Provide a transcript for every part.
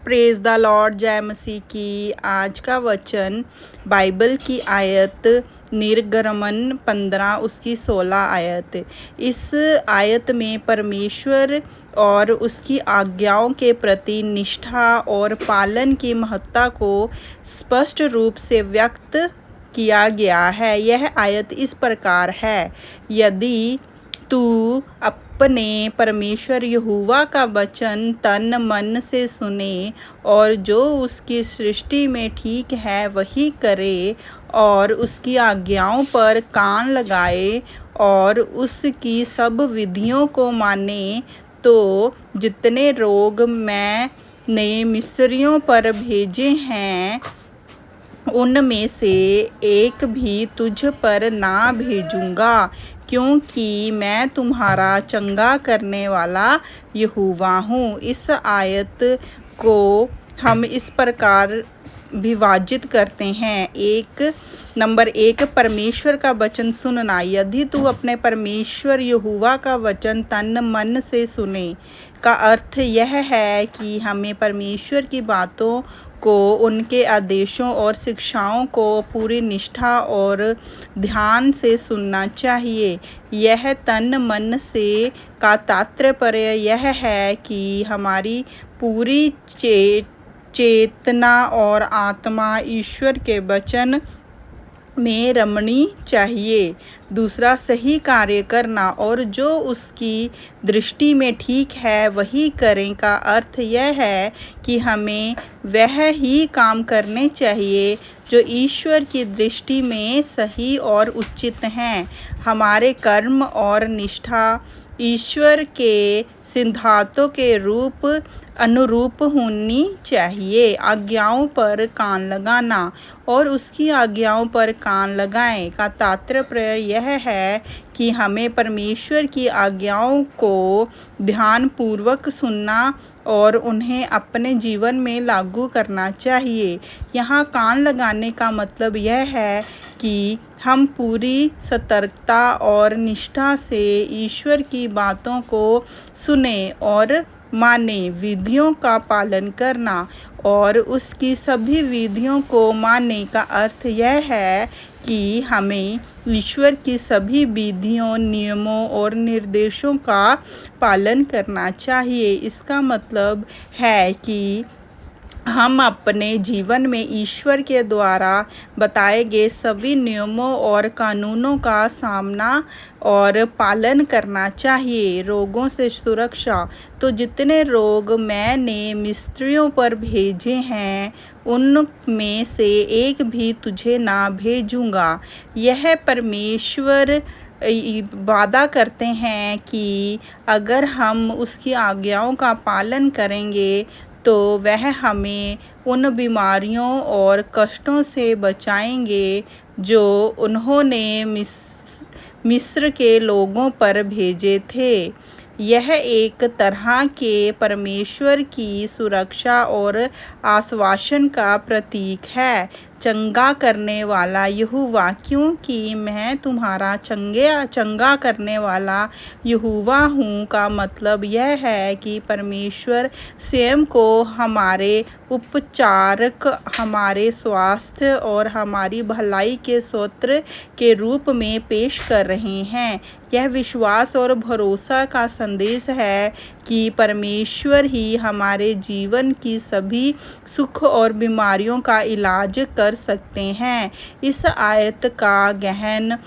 Praise the Lord, जय मसीह की। आज का वचन बाइबल की आयत निर्गमन 15 उसकी 16 आयत। इस आयत में परमेश्वर और उसकी आज्ञाओं के प्रति निष्ठा और पालन की महत्ता को स्पष्ट रूप से व्यक्त किया गया है। यह आयत इस प्रकार है, यदि तू अपने परमेश्वर यहोवा का वचन तन मन से सुने और जो उसकी सृष्टि में ठीक है वही करे और उसकी आज्ञाओं पर कान लगाए और उसकी सब विधियों को माने, तो जितने रोग मैंने मिस्रियों पर भेजे हैं उनमें से एक भी तुझ पर ना भेजूंगा, क्योंकि मैं तुम्हारा चंगा करने वाला यहोवा हूँ। इस आयत को हम इस प्रकार विभाजित करते हैं। नंबर 1, परमेश्वर का वचन सुनना। यदि तू अपने परमेश्वर यहोवा का वचन तन मन से सुने का अर्थ यह है कि हमें परमेश्वर की बातों को, उनके आदेशों और शिक्षाओं को पूरी निष्ठा और ध्यान से सुनना चाहिए। यह तन मन से का तात्पर्य यह है कि हमारी पूरी चेतना और आत्मा ईश्वर के वचन में रमनी चाहिए। दूसरा, सही कार्य करना और जो उसकी दृष्टि में ठीक है वही करें का अर्थ यह है कि हमें वह ही काम करने चाहिए जो ईश्वर की दृष्टि में सही और उचित हैं। हमारे कर्म और निष्ठा ईश्वर के सिद्धांतों के अनुरूप होनी चाहिए। आज्ञाओं पर कान लगाना और उसकी आज्ञाओं पर कान लगाएं का तात्पर्य यह है कि हमें परमेश्वर की आज्ञाओं को ध्यानपूर्वक सुनना और उन्हें अपने जीवन में लागू करना चाहिए। यहाँ कान लगाने का मतलब यह है कि हम पूरी सतर्कता और निष्ठा से ईश्वर की बातों को सुने और माने। विधियों का पालन करना और उसकी सभी विधियों को मानने का अर्थ यह है कि हमें ईश्वर की सभी विधियों, नियमों और निर्देशों का पालन करना चाहिए। इसका मतलब है कि हम अपने जीवन में ईश्वर के द्वारा बताए गए सभी नियमों और कानूनों का सामना और पालन करना चाहिए। रोगों से सुरक्षा। तो जितने रोग मैंने मिस्रियों पर भेजे हैं उनमें से एक भी तुझे ना भेजूंगा। यह परमेश्वर वादा करते हैं कि अगर हम उसकी आज्ञाओं का पालन करेंगे तो वह हमें उन बीमारियों और कष्टों से बचाएंगे जो उन्होंने मिस्र के लोगों पर भेजे थे। यह एक तरह के परमेश्वर की सुरक्षा और आश्वासन का प्रतीक है। चंगा करने वाला यहोवा, क्योंकि मैं तुम्हारा चंगा करने वाला यहोवा हूँ का मतलब यह है कि परमेश्वर स्वयं को हमारे उपचारक, हमारे स्वास्थ्य और हमारी भलाई के स्रोत के रूप में पेश कर रहे हैं। यह विश्वास और भरोसा का संदेश है कि परमेश्वर ही हमारे जीवन की सभी सुख और बीमारियों का इलाज कर सकते हैं। इस आयत का गहन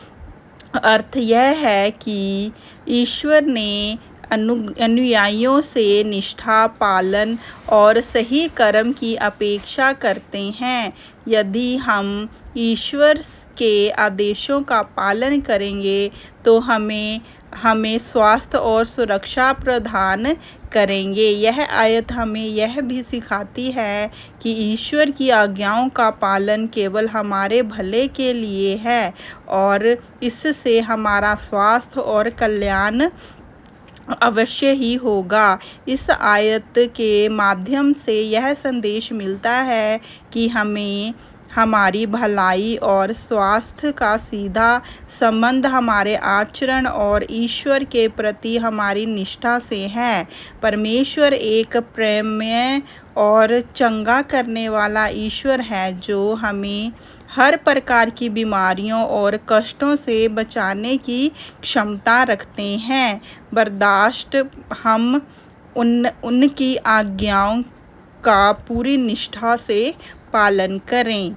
अर्थ यह है कि ईश्वर ने अनुयायियों से निष्ठा, पालन और सही कर्म की अपेक्षा करते हैं। यदि हम ईश्वर के आदेशों का पालन करेंगे तो हमें स्वास्थ्य और सुरक्षा प्रदान करेंगे। यह आयत हमें यह भी सिखाती है कि ईश्वर की आज्ञाओं का पालन केवल हमारे भले के लिए है और इससे हमारा स्वास्थ्य और कल्याण अवश्य ही होगा। इस आयत के माध्यम से यह संदेश मिलता है कि हमें हमारी भलाई और स्वास्थ्य का सीधा संबंध हमारे आचरण और ईश्वर के प्रति हमारी निष्ठा से है। परमेश्वर एक प्रेममय और चंगा करने वाला ईश्वर है, जो हमें हर प्रकार की बीमारियों और कष्टों से बचाने की क्षमता रखते हैं। बर्दाश्त हम उनकी आज्ञाओं का पूरी निष्ठा से पालन करें।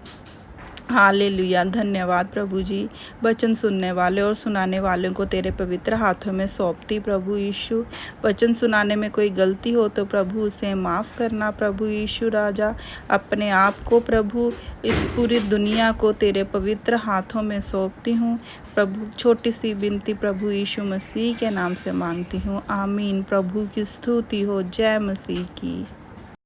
हालेलुया। धन्यवाद प्रभु जी। वचन सुनने वाले और सुनाने वालों को तेरे पवित्र हाथों में सौंपती प्रभु यीशु। वचन सुनाने में कोई गलती हो तो प्रभु उसे माफ़ करना प्रभु यीशु राजा। अपने आप को प्रभु, इस पूरी दुनिया को तेरे पवित्र हाथों में सौंपती हूँ प्रभु। छोटी सी विनती प्रभु यीशु मसीह के नाम से मांगती हूँ, आमीन। प्रभु की स्तुति हो। जय मसीह की।